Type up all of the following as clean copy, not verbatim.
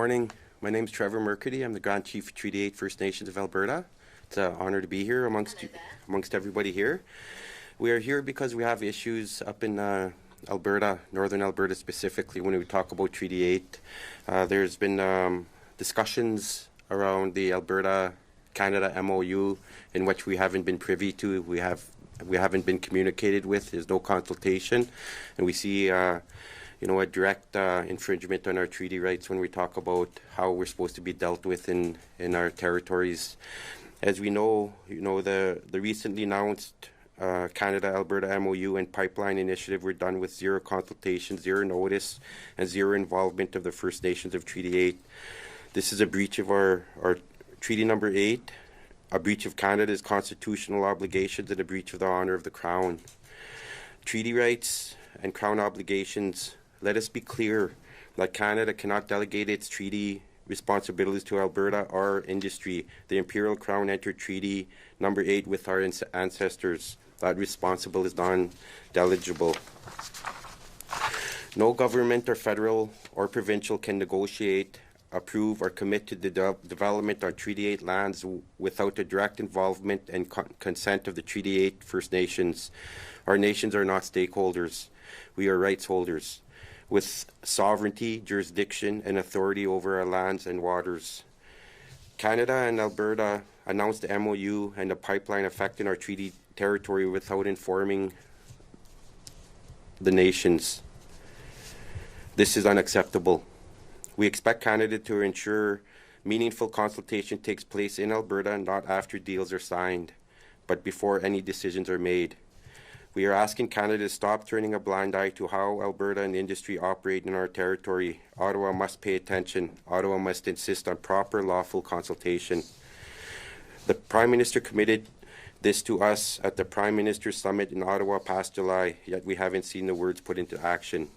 morning. My name is Trevor Mercady. I'm the Grand Chief of Treaty 8 First Nations of Alberta. It's an honor to be here amongst everybody here. We are here because we have issues up in Alberta, Northern Alberta specifically, when we talk about Treaty 8. There's been discussions around the Alberta-Canada MOU in which we haven't been privy to. We haven't been communicated with. There's no consultation. And we see a direct infringement on our treaty rights when we talk about how we're supposed to be dealt with in our territories. As we know, the recently announced Canada-Alberta MOU and pipeline initiative were done with zero consultation, zero notice, and zero involvement of the First Nations of Treaty 8. This is a breach of our Treaty Number 8, a breach of Canada's constitutional obligations, and a breach of the honour of the Crown. Treaty rights and Crown obligations. Let us be clear that Canada cannot delegate its treaty responsibilities to Alberta or industry. The Imperial Crown entered Treaty Number 8 with our ancestors. That responsible is non-delegible. No government or federal or provincial can negotiate, approve, or commit to the development on Treaty 8 lands without the direct involvement and consent of the Treaty 8 First Nations. Our nations are not stakeholders. We are rights holders with sovereignty, jurisdiction, and authority over our lands and waters. Canada and Alberta announced the MOU and the pipeline affecting our treaty territory without informing the nations. This is unacceptable. We expect Canada to ensure meaningful consultation takes place in Alberta, not after deals are signed, but before any decisions are made. We are asking Canada to stop turning a blind eye to how Alberta and industry operate in our territory. Ottawa must pay attention. Ottawa must insist on proper lawful consultation. The Prime Minister committed this to us at the Prime Minister's Summit in Ottawa past July, yet we haven't seen the words put into action.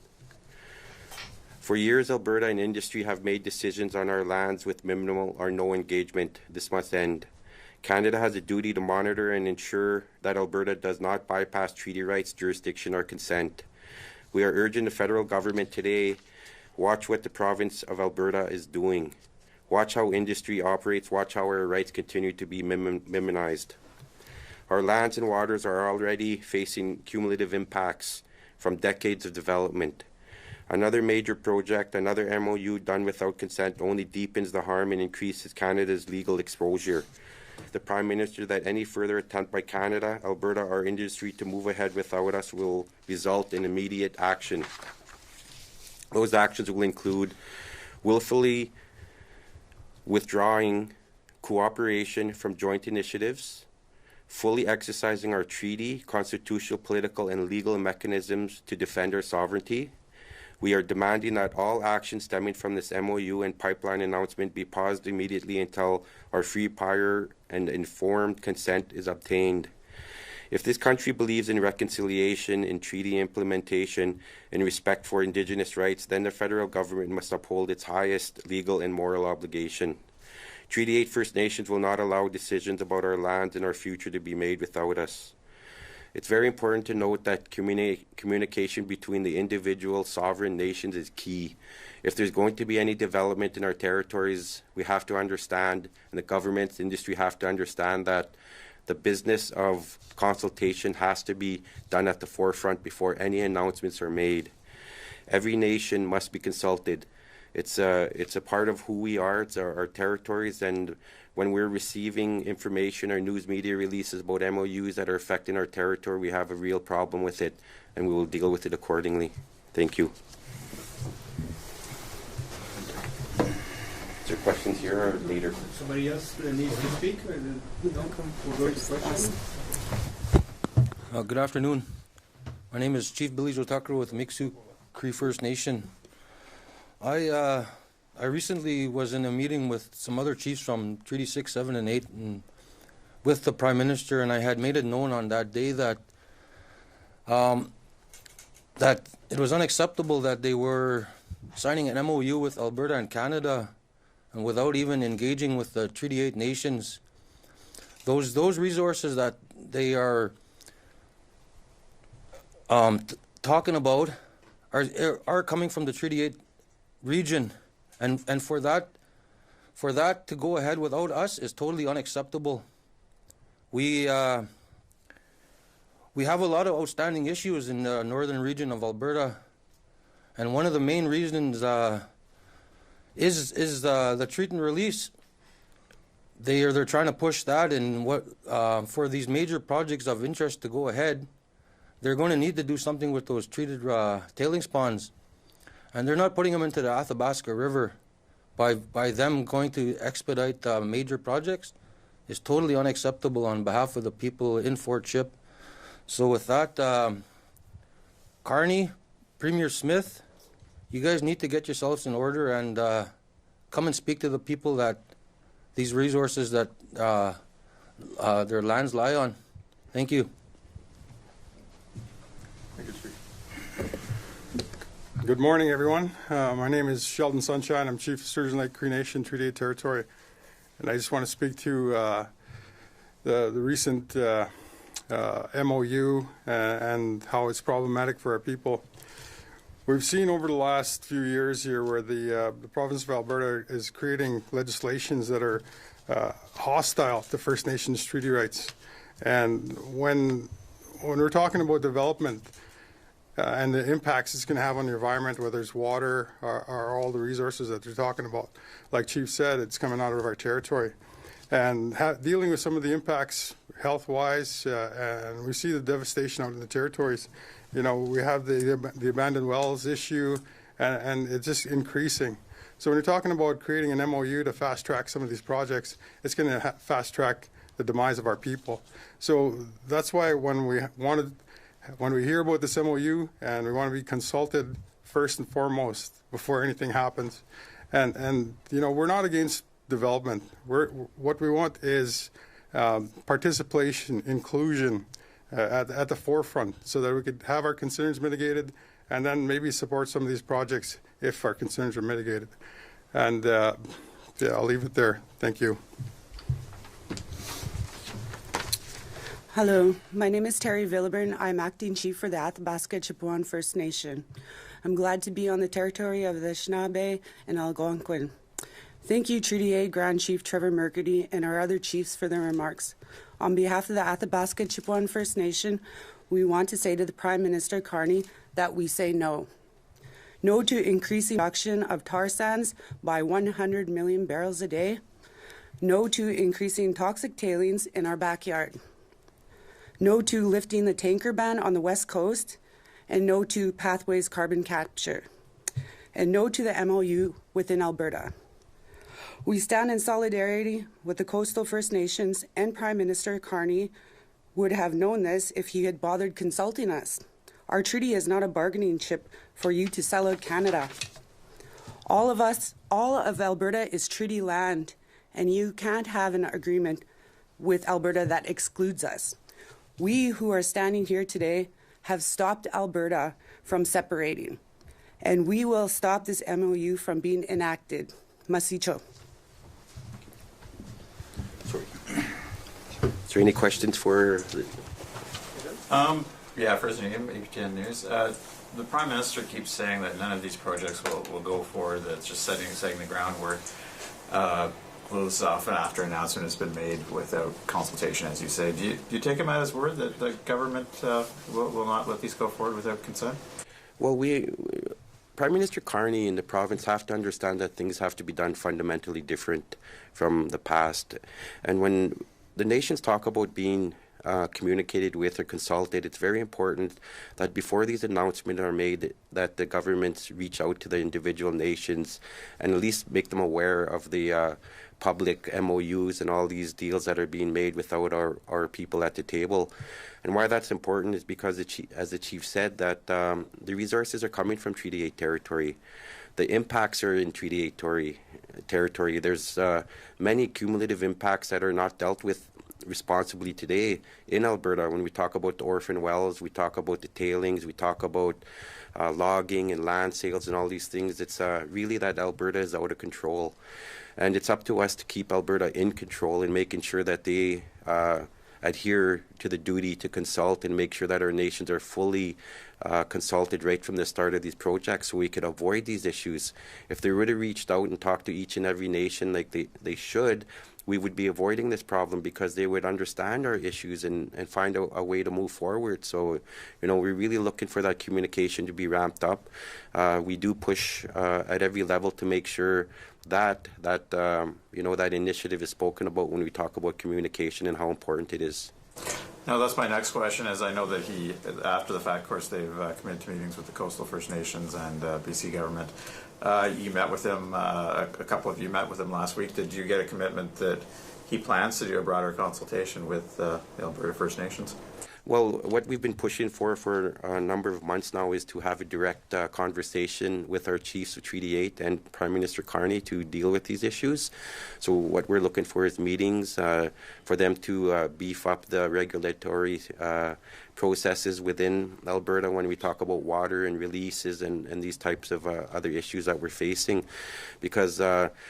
For years, Alberta and industry have made decisions on our lands with minimal or no engagement. This must end. Canada has a duty to monitor and ensure that Alberta does not bypass treaty rights, jurisdiction, or consent. We are urging the federal government today, watch what the province of Alberta is doing. Watch how industry operates. Watch how our rights continue to be minimized. Our lands and waters are already facing cumulative impacts from decades of development. Another major project, another MOU done without consent only deepens the harm and increases Canada's legal exposure. The Prime Minister that any further attempt by Canada, Alberta, or industry to move ahead without us will result in immediate action. Those actions will include willfully withdrawing cooperation from joint initiatives, fully exercising our treaty, constitutional, political, and legal mechanisms to defend our sovereignty. We are demanding that all actions stemming from this MOU and pipeline announcement be paused immediately until our free, prior, and informed consent is obtained. If this country believes in reconciliation, in treaty implementation, and respect for Indigenous rights, then the federal government must uphold its highest legal and moral obligation. Treaty 8 First Nations will not allow decisions about our lands and our future to be made without us. It's very important to note that communication between the individual sovereign nations is key. If there's going to be any development in our territories, we have to understand, and the government, the industry have to understand that the business of consultation has to be done at the forefront before any announcements are made. Every nation must be consulted. It's a part of who we are. It's our territories, and when we're receiving information or news media releases about MOUs that are affecting our territory, we have a real problem with it, and we will deal with it accordingly. Thank you. Is there questions here or later? Somebody else needs to speak? We'll go to questions. Good afternoon. My name is Chief Billy Joe Tucker with Mi'kmaq Cree First Nation. I recently was in a meeting with some other chiefs from Treaty 6, 7, and 8 and with the Prime Minister, and I had made it known on that day that that it was unacceptable that they were signing an MOU with Alberta and Canada and without even engaging with the Treaty 8 nations. Those resources that they are talking about are coming from the Treaty 8 region And for that to go ahead without us is totally unacceptable. We have a lot of outstanding issues in the northern region of Alberta, and one of the main reasons is the treat and release. They're trying to push that, and for these major projects of interest to go ahead, they're going to need to do something with those treated tailings ponds, and they're not putting them into the Athabasca River. By them going to expedite major projects is totally unacceptable on behalf of the people in Fort Chip. So with that, Carney, Premier Smith, you guys need to get yourselves in order and come and speak to the people that these resources that their lands lie on. Thank you. Thank you, Chief. Good morning, everyone. My name is Sheldon Sunshine. I'm Chief of Sturgeon Lake Cree Nation Treaty 8 Territory. And I just want to speak to the recent MOU and how it's problematic for our people. We've seen over the last few years here where the province of Alberta is creating legislations that are hostile to First Nations treaty rights. And when we're talking about development and the impacts it's going to have on the environment, whether it's water or all the resources that they're talking about, like Chief said, it's coming out of our territory. And dealing with some of the impacts health-wise, and we see the devastation out in the territories. You know, we have the abandoned wells issue, and it's just increasing. So when you're talking about creating an MOU to fast-track some of these projects, it's going to fast-track the demise of our people. So that's why when we hear about this MOU, and we want to be consulted first and foremost before anything happens. And you know, we're not against development. What we want is participation, inclusion at the forefront, so that we could have our concerns mitigated, and then maybe support some of these projects if our concerns are mitigated. And yeah, I'll leave it there. Thank you. Hello, my name is Terry Villeburn. I'm acting chief for the Athabasca Chipewyan First Nation. I'm glad to be on the territory of the Anishinaabe and Algonquin. Thank you, Treaty 8 Grand Chief Trevor Mercady and our other chiefs for their remarks. On behalf of the Athabasca Chipewyan First Nation, we want to say to the Prime Minister Carney that we say no. No to increasing production of tar sands by 100 million barrels a day. No to increasing toxic tailings in our backyard. No to lifting the tanker ban on the West Coast, and no to Pathways carbon capture, and no to the MOU within Alberta. We stand in solidarity with the Coastal First Nations, and Prime Minister Carney would have known this if he had bothered consulting us. Our treaty is not a bargaining chip for you to sell out Canada. All of Alberta is treaty land, and you can't have an agreement with Alberta that excludes us. We who are standing here today have stopped Alberta from separating, and we will stop this MOU from being enacted. Masicho. Is there any questions for? Yeah, First Nation, BNN News. The Prime Minister keeps saying that none of these projects will go forward, that's just setting the groundwork. Close off and after announcement has been made without consultation, as you say. Do you take him at his word that the government will not let these go forward without consent? Well, Prime Minister Carney and the province have to understand that things have to be done fundamentally different from the past. And when the nations talk about being communicated with or consulted, it's very important that before these announcements are made, that the governments reach out to the individual nations and at least make them aware of the public MOUs and all these deals that are being made without our people at the table. And why that's important is because, as the chief said, that the resources are coming from Treaty 8 territory. The impacts are in Treaty 8 territory. There's many cumulative impacts that are not dealt with responsibly today in Alberta. When we talk about the orphan wells, we talk about the tailings, we talk about logging and land sales and all these things. It's really that Alberta is out of control. And it's up to us to keep Alberta in control and making sure that they adhere to the duty to consult and make sure that our nations are fully consulted right from the start of these projects so we could avoid these issues. If they would have reached out and talked to each and every nation like they should, we would be avoiding this problem because they would understand our issues and find a way to move forward. So, we're really looking for that communication to be ramped up. We do push at every level to make sure that initiative is spoken about when we talk about communication and how important it is. Now, that's my next question, as I know that after the fact, of course, they've committed to meetings with the Coastal First Nations and BC government. You met with him, a couple of you met with him last week. Did you get a commitment that he plans to do a broader consultation with the Alberta First Nations? Well, what we've been pushing for a number of months now is to have a direct conversation with our chiefs of Treaty 8 and Prime Minister Carney to deal with these issues. So what we're looking for is meetings for them to beef up the regulatory processes within Alberta when we talk about water and releases and these types of other issues that we're facing, because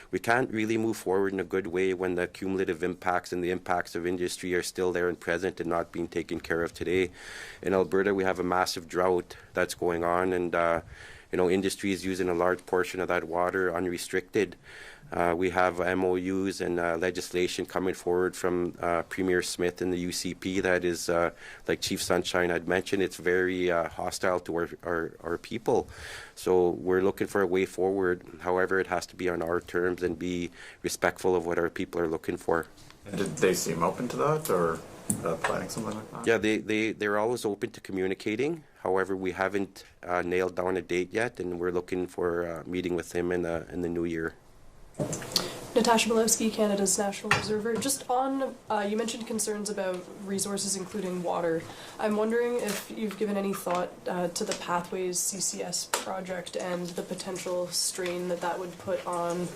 we can't really move forward in a good way when the cumulative impacts and the impacts of industry are still there and present and not being taken care of today. In Alberta, we have a massive drought that's going on, and industry is using a large portion of that water unrestricted. We have MOUs and legislation coming forward from Premier Smith and the UCP that is, like Chief Sunshine had mentioned, it's very hostile to our people. So we're looking for a way forward. However, it has to be on our terms and be respectful of what our people are looking for. And did they seem open to that, or planning something like that? Yeah, they're always open to communicating. However, we haven't nailed down a date yet, and we're looking for a meeting with him in the new year. Natasha Malowski, Canada's National Observer. Just on, you mentioned concerns about resources, including water. I'm wondering if you've given any thought to the Pathways CCS project and the potential strain that would put on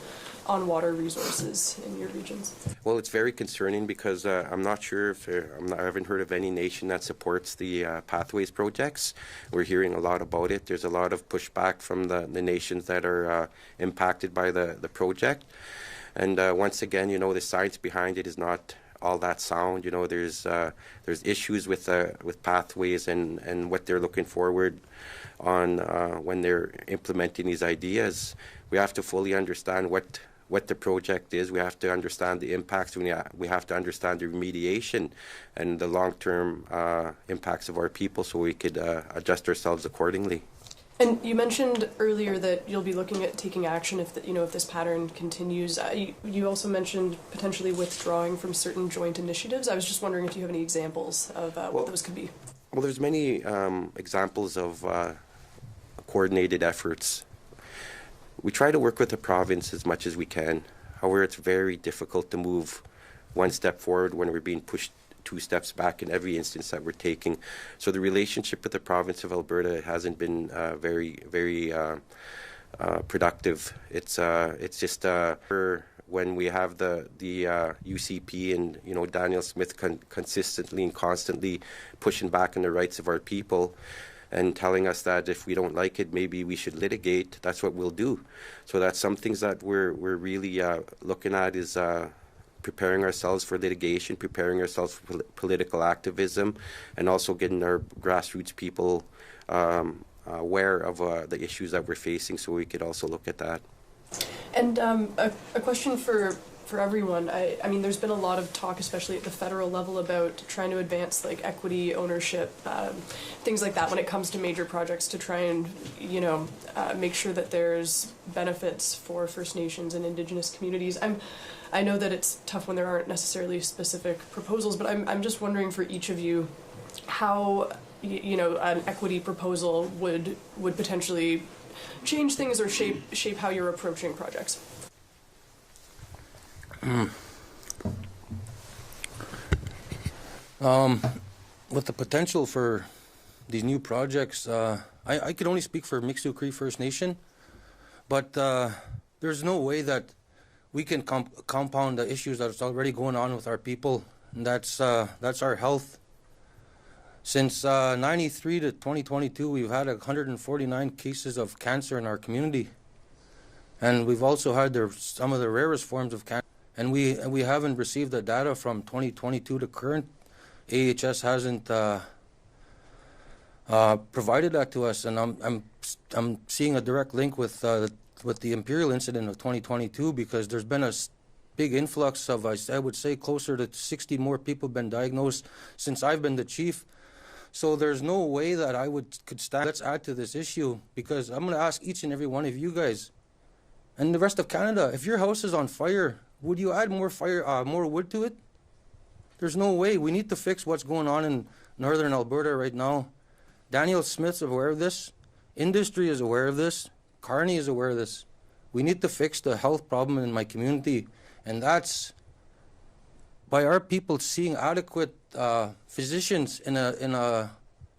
water resources in your regions. Well, it's very concerning because I'm not sure if I haven't heard of any nation that supports the Pathways projects. We're hearing a lot about it. There's a lot of pushback from the nations that are impacted by the project. And once again, the science behind it is not all that sound. There's issues with Pathways and what they're looking forward on when they're implementing these ideas. We have to fully understand what the project is. We have to understand the impacts. We have to understand the remediation and the long-term impacts of our people so we could adjust ourselves accordingly. And you mentioned earlier that you'll be looking at taking action if this pattern continues. You also mentioned potentially withdrawing from certain joint initiatives. I was just wondering if you have any examples of what those could be. Well, there's many examples of coordinated efforts. We try to work with the province as much as we can. However, it's very difficult to move one step forward when we're being pushed 2 steps back in every instance that we're taking. So the relationship with the province of Alberta hasn't been very, very productive. It's just when we have the UCP and Daniel Smith consistently and constantly pushing back on the rights of our people and telling us that if we don't like it, maybe we should litigate. That's what we'll do. So that's some things that we're really looking at is preparing ourselves for litigation, preparing ourselves for political activism, and also getting our grassroots people aware of the issues that we're facing so we could also look at that. And a question for everyone. I mean, there's been a lot of talk, especially at the federal level, about trying to advance equity, ownership, things like that when it comes to major projects to try and, make sure that there's benefits for First Nations and Indigenous communities. I know that it's tough when there aren't necessarily specific proposals, but I'm just wondering for each of you how an equity proposal would potentially change things or shape how you're approaching projects. With the potential for these new projects, I could only speak for Mixtu Cree First Nation, but there's no way that we can compound the issues that's already going on with our people. And that's our health. Since 93 to 2022, we've had 149 cases of cancer in our community, and we've also had some of the rarest forms of cancer. And we haven't received the data from 2022 to current AHS hasn't provided that to us, and I'm seeing a direct link with the Imperial incident of 2022, because there's been a big influx of, I would say, closer to 60 more people been diagnosed since I've been the chief. So there's no way that I could stand. Let's add to this issue, because I'm going to ask each and every one of you guys and the rest of Canada, if your house is on fire, would you add more wood to it? There's no way. We need to fix what's going on in northern Alberta right now. Daniel Smith's aware of this. Industry is aware of this. Carney is aware of this. We need to fix the health problem in my community, and that's by our people seeing adequate physicians in an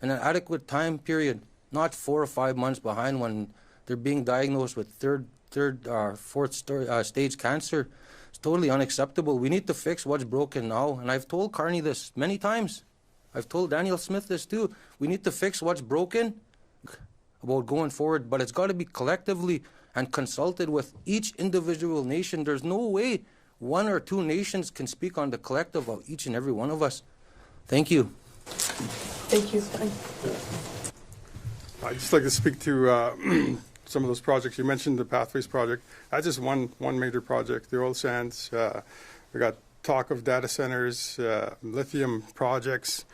adequate time period, not 4 or 5 months behind when they're being diagnosed with third or fourth stage cancer. It's totally unacceptable. We need to fix what's broken now, and I've told Carney this many times. I've told Daniel Smith this too. We need to fix what's broken about going forward, but it's got to be collectively and consulted with each individual nation. There's no way one or two nations can speak on the collective of each and every one of us. Thank you. Thank you. I'd just like to speak to some of those projects. You mentioned the Pathways project. That's just one major project, the oil sands. We got talk of data centers, lithium projects,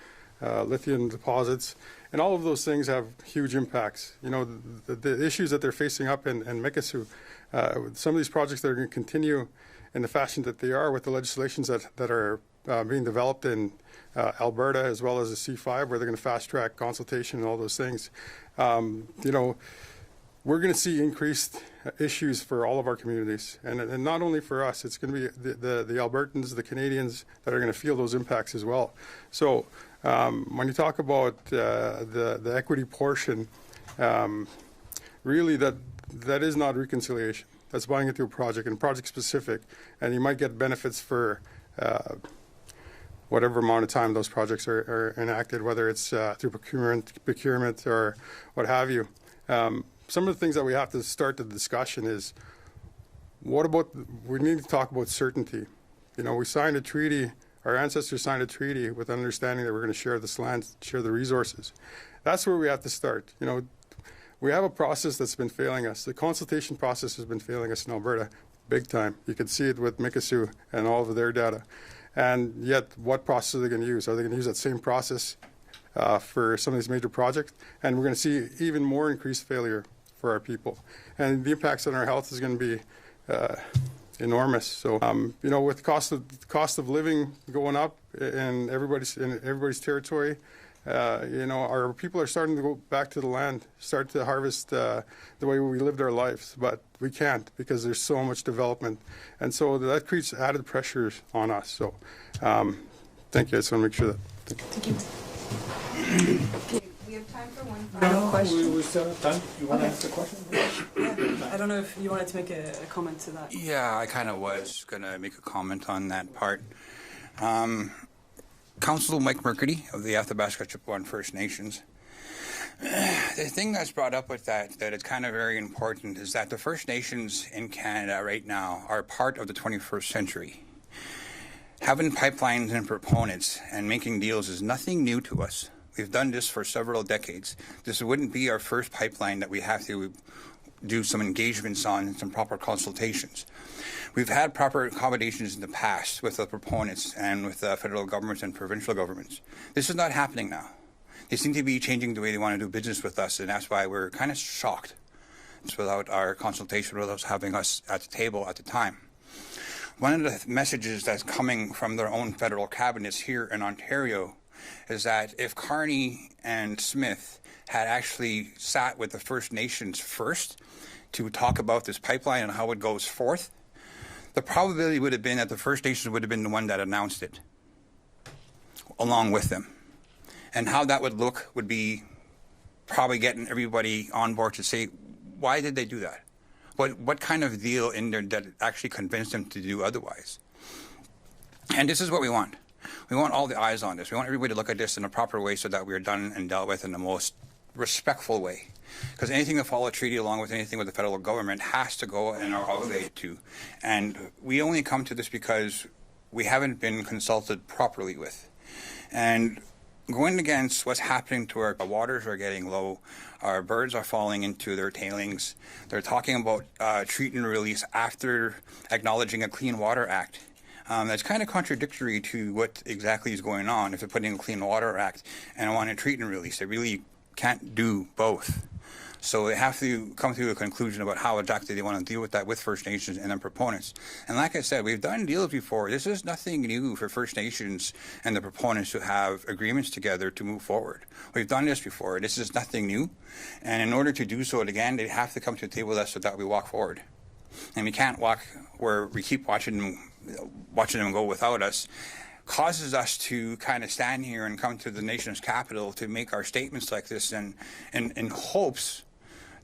lithium deposits, and all of those things have huge impacts. You know, the issues that they're facing up in Mikisew, some of these projects that are going to continue in the fashion that they are with the legislations that are being developed in Alberta, as well as the C5, where they're going to fast track consultation and all those things. You know, we're going to see increased issues for all of our communities, and not only for us. It's going to be the Albertans, the Canadians that are going to feel those impacts as well. So when you talk about the equity portion, really that is not reconciliation. That's buying into a project and project specific, and you might get benefits for whatever amount of time those projects are enacted, whether it's through procurement or what have you. Some of the things that we have to start the discussion is, we need to talk about certainty. You know, we signed a treaty, our ancestors signed a treaty with an understanding that we're going to share this land, share the resources. That's where we have to start. You know, we have a process that's been failing us. The consultation process has been failing us in Alberta big time. You can see it with Mikisew and all of their data. And yet, what process are they going to use? Are they going to use that same process for some of these major projects? And we're going to see even more increased failure for our people. And the impacts on our health is going to be enormous. So, you know, with the cost of living going up in everybody's territory, you know, our people are starting to go back to the land, start to harvest the way we lived our lives, but we can't because there's so much development, and so that creates added pressures on us. So, thank you. I just want to make sure that. Thank you. Okay, we have time for one final question. We still have time. You want to ask the question? Yeah, I don't know if you wanted to make a comment to that. Yeah, I kind of was going to make a comment on that part. Councillor Mike Mercady of the Athabasca Chippewa First Nations. The thing that's brought up with that is kind of very important is that the First Nations in Canada right now are part of the 21st century. Having pipelines and proponents and making deals is nothing new to us. We've done this for several decades. This wouldn't be our first pipeline that we have to do some engagements on and some proper consultations. We've had proper accommodations in the past with the proponents and with the federal governments and provincial governments. This is not happening now. They seem to be changing the way they want to do business with us, and that's why we're kind of shocked. It's without our consultation, without having us at the table at the time. One of the messages that's coming from their own federal cabinets here in Ontario is that if Carney and Smith had actually sat with the First Nations first to talk about this pipeline and how it goes forth, the probability would have been that the First Nations would have been the one that announced it, along with them. And how that would look would be probably getting everybody on board to say, why did they do that? What kind of deal in there that actually convinced them to do otherwise? And this is what we want. We want all the eyes on this. We want everybody to look at this in a proper way so that we are done and dealt with in the most respectful way. Because anything that follows a treaty along with anything with the federal government has to go and are obligated to. And we only come to this because we haven't been consulted properly with. And going against what's happening to our waters are getting low, our birds are falling into their tailings. They're talking about treat and release after acknowledging a Clean Water Act. That's kind of contradictory to what exactly is going on. If they're putting a Clean Water Act and want to treat and release, they really can't do both. So they have to come to a conclusion about how exactly they want to deal with that with First Nations and their proponents. And like I said, we've done deals before. This is nothing new for First Nations and the proponents to have agreements together to move forward. We've done this before. This is nothing new. And in order to do so again, they have to come to the table with us so that we walk forward. And we can't walk where we keep watching them go without us. Causes us to kind of stand here and come to the nation's capital to make our statements like this in hopes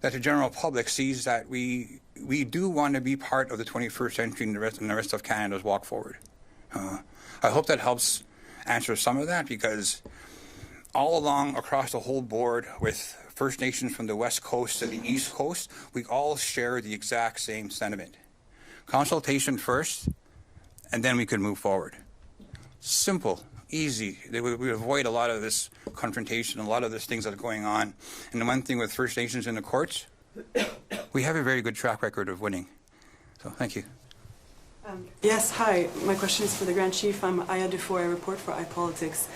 that the general public sees that we do want to be part of the 21st century and the rest of Canada's walk forward. I hope that helps answer some of that, because all along across the whole board with First Nations from the West Coast to the East Coast, we all share the exact same sentiment. Consultation first, and then we could move forward. Simple, easy. We avoid a lot of this confrontation, a lot of these things that are going on. And the one thing with First Nations in the courts, we have a very good track record of winning. So thank you. Yes, hi. My question is for the Grand Chief. I'm Aya Dufour. I report for iPolitics.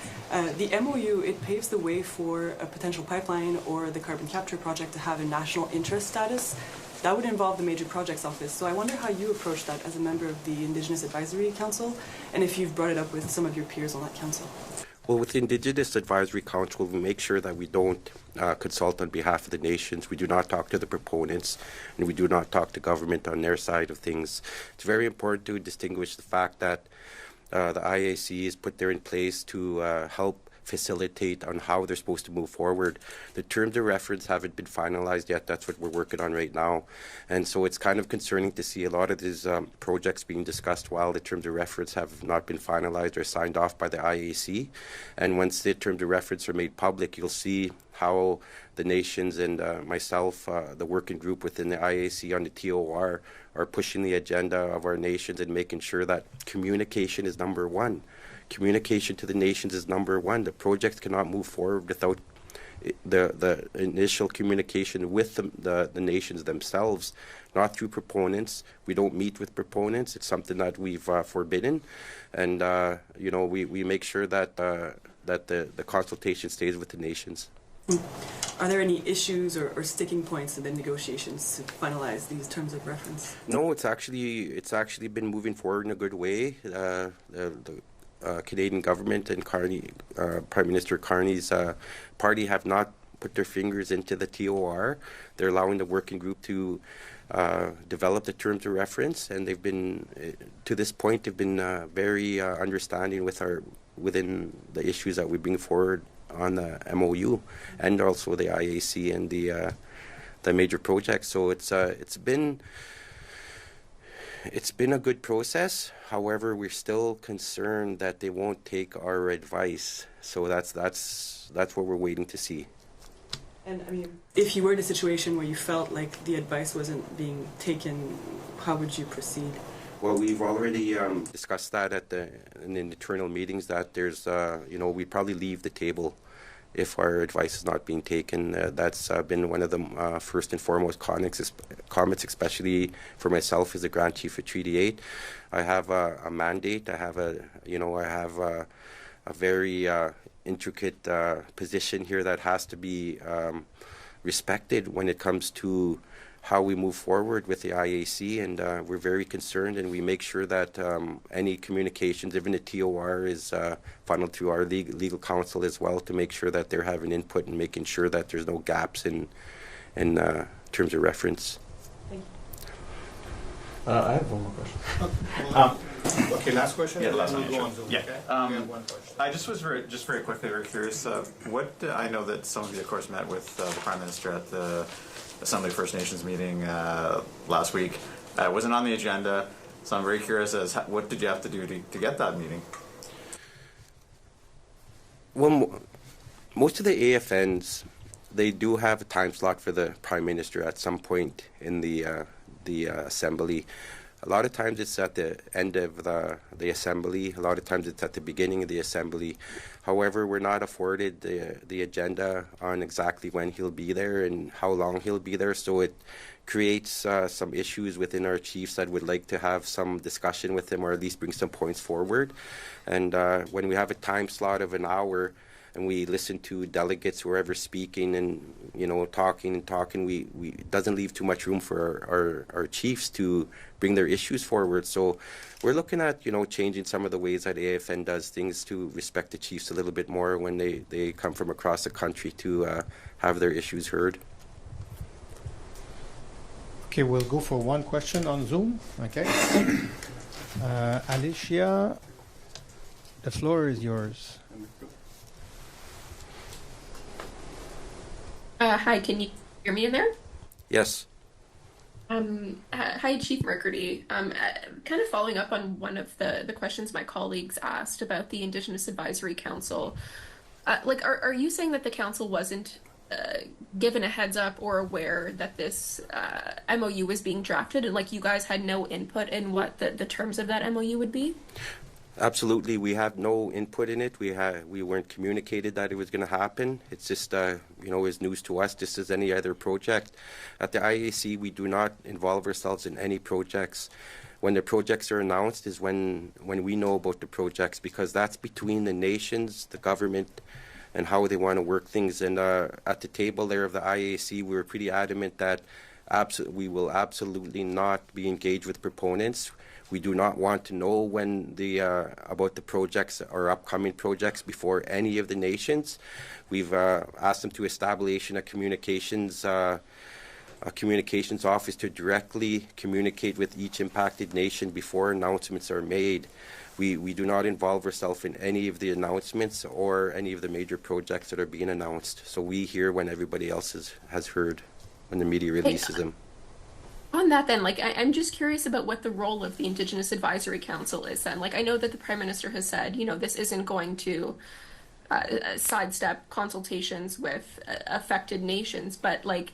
The MOU, it paves the way for a potential pipeline or the carbon capture project to have a national interest status. That would involve the Major Projects Office. So I wonder how you approach that as a member of the Indigenous Advisory Council, and if you've brought it up with some of your peers on that council. Well, with the Indigenous Advisory Council, we make sure that we don't consult on behalf of the nations. We do not talk to the proponents, and we do not talk to government on their side of things. It's very important to distinguish the fact that the IAC is put there in place to help facilitate on how they're supposed to move forward. The terms of reference haven't been finalized yet. That's what we're working on right now. And so it's kind of concerning to see a lot of these projects being discussed while the terms of reference have not been finalized or signed off by the IAC. And once the terms of reference are made public, you'll see how the nations and myself, the working group within the IAC on the TOR, are pushing the agenda of our nations and making sure that communication is number one. Communication to the nations is number one. The project cannot move forward without the initial communication with the nations themselves, not through proponents. We don't meet with proponents. It's something that we've forbidden, and we make sure that the consultation stays with the nations. Are there any issues or sticking points in the negotiations to finalize these terms of reference? No, it's actually been moving forward in a good way. The Canadian government and Prime Minister Carney's party have not put their fingers into the TOR. They're allowing the working group to develop the terms of reference, and they've been, to this point, they've been very understanding within the issues that we bring forward on the MOU and also the IAC and the major projects. So it's been a good process. However, we're still concerned that they won't take our advice. So that's what we're waiting to see. And I mean, if you were in a situation where you felt like the advice wasn't being taken, how would you proceed? Well, we've already discussed that in internal meetings that there's, we'd probably leave the table if our advice is not being taken. That's been one of the first and foremost comments, especially for myself as a Grand Chief of Treaty 8. I have a mandate. I have a very intricate position here that has to be respected when it comes to how we move forward with the IAC, and we're very concerned, and we make sure that any communications, even the TOR, is funneled through our legal counsel as well, to make sure that they're having input and making sure that there's no gaps in terms of reference. Thank you. I have one more question. Okay, last question? Yeah, the last one. We'll go on Zoom, Yeah. okay? We have one question. I just was very quickly very curious. I know that some of you, of course, met with the Prime Minister at the Assembly of First Nations meeting last week. It wasn't on the agenda, so I'm very curious as what did you have to do to get that meeting? Well, most of the AFNs, they do have a time slot for the Prime Minister at some point in the Assembly. A lot of times it's at the end of the assembly. A lot of times it's at the beginning of the assembly. However, we're not afforded the agenda on exactly when he'll be there and how long he'll be there. So it creates some issues within our chiefs that would like to have some discussion with him, or at least bring some points forward. And when we have a time slot of an hour, and we listen to delegates, whoever speaking and, you know, talking, we it doesn't leave too much room for our chiefs to bring their issues forward. So we're looking at, you know, changing some of the ways that AFN does things to respect the chiefs a little bit more when they come from across the country to have their issues heard. Okay, we'll go for one question on Zoom. Okay. Alicia, the floor is yours. Hi, can you hear me in there? Yes. Hi, Chief Mercurdy. Kind of following up on one of the questions my colleagues asked about the Indigenous Advisory Council. Are you saying that the council wasn't given a heads up or aware that this MOU was being drafted, and like you guys had no input in what the terms of that MOU would be? Absolutely, we have no input in it. We weren't communicated that it was going to happen. It's just you know, is news to us, just as any other project. At the IAC, we do not involve ourselves in any projects. When the projects are announced is when we know about the projects, because that's between the nations, the government, and how they want to work things. And at the table there of the IAC, we were pretty adamant that we will absolutely not be engaged with proponents. We do not want to know when about the projects or upcoming projects before any of the nations. We've asked them to establish a communications office to directly communicate with each impacted nation before announcements are made. We do not involve ourselves in any of the announcements or any of the major projects that are being announced. So we hear when everybody else has heard, when the media releases them. On that then, like, I'm just curious about what the role of the Indigenous Advisory Council is then. Like, I know that the Prime Minister has said, you know, this isn't going to sidestep consultations with affected nations, but like,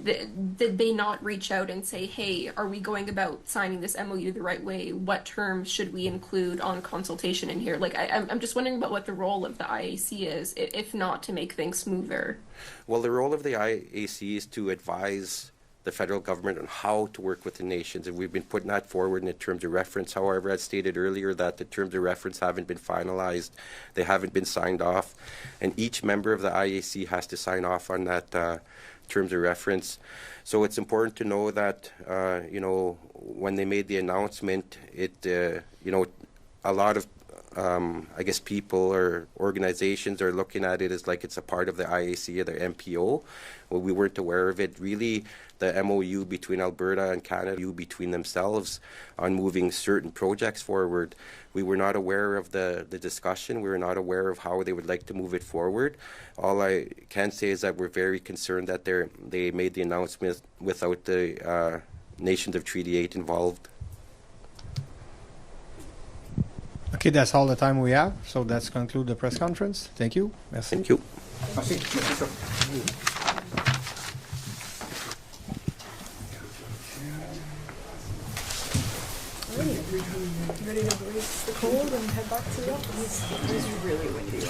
did they not reach out and say, hey, are we going about signing this MOU the right way? What terms should we include on consultation in here? Like, I'm just wondering about what the role of the IAC is, if not to make things smoother. Well, the role of the IAC is to advise the federal government on how to work with the nations, and we've been putting that forward in the terms of reference. However, as stated earlier, that the terms of reference haven't been finalized, they haven't been signed off, and each member of the IAC has to sign off on that terms of reference. So it's important to know that you know, when they made the announcement, it you know, a lot of I guess people or organizations are looking at it as like it's a part of the IAC or the MPO. Well, we weren't aware of it. Really, the MOU between Alberta and Canada, between themselves on moving certain projects forward. We were not aware of the discussion. We were not aware of how they would like to move it forward. All I can say is that we're very concerned that they made the announcement without the nations of Treaty 8 involved. Okay, that's all the time we have. So that's conclude the press conference. Thank you. Merci. Thank you. Ready to break the cold and head back to the office? It was really windy.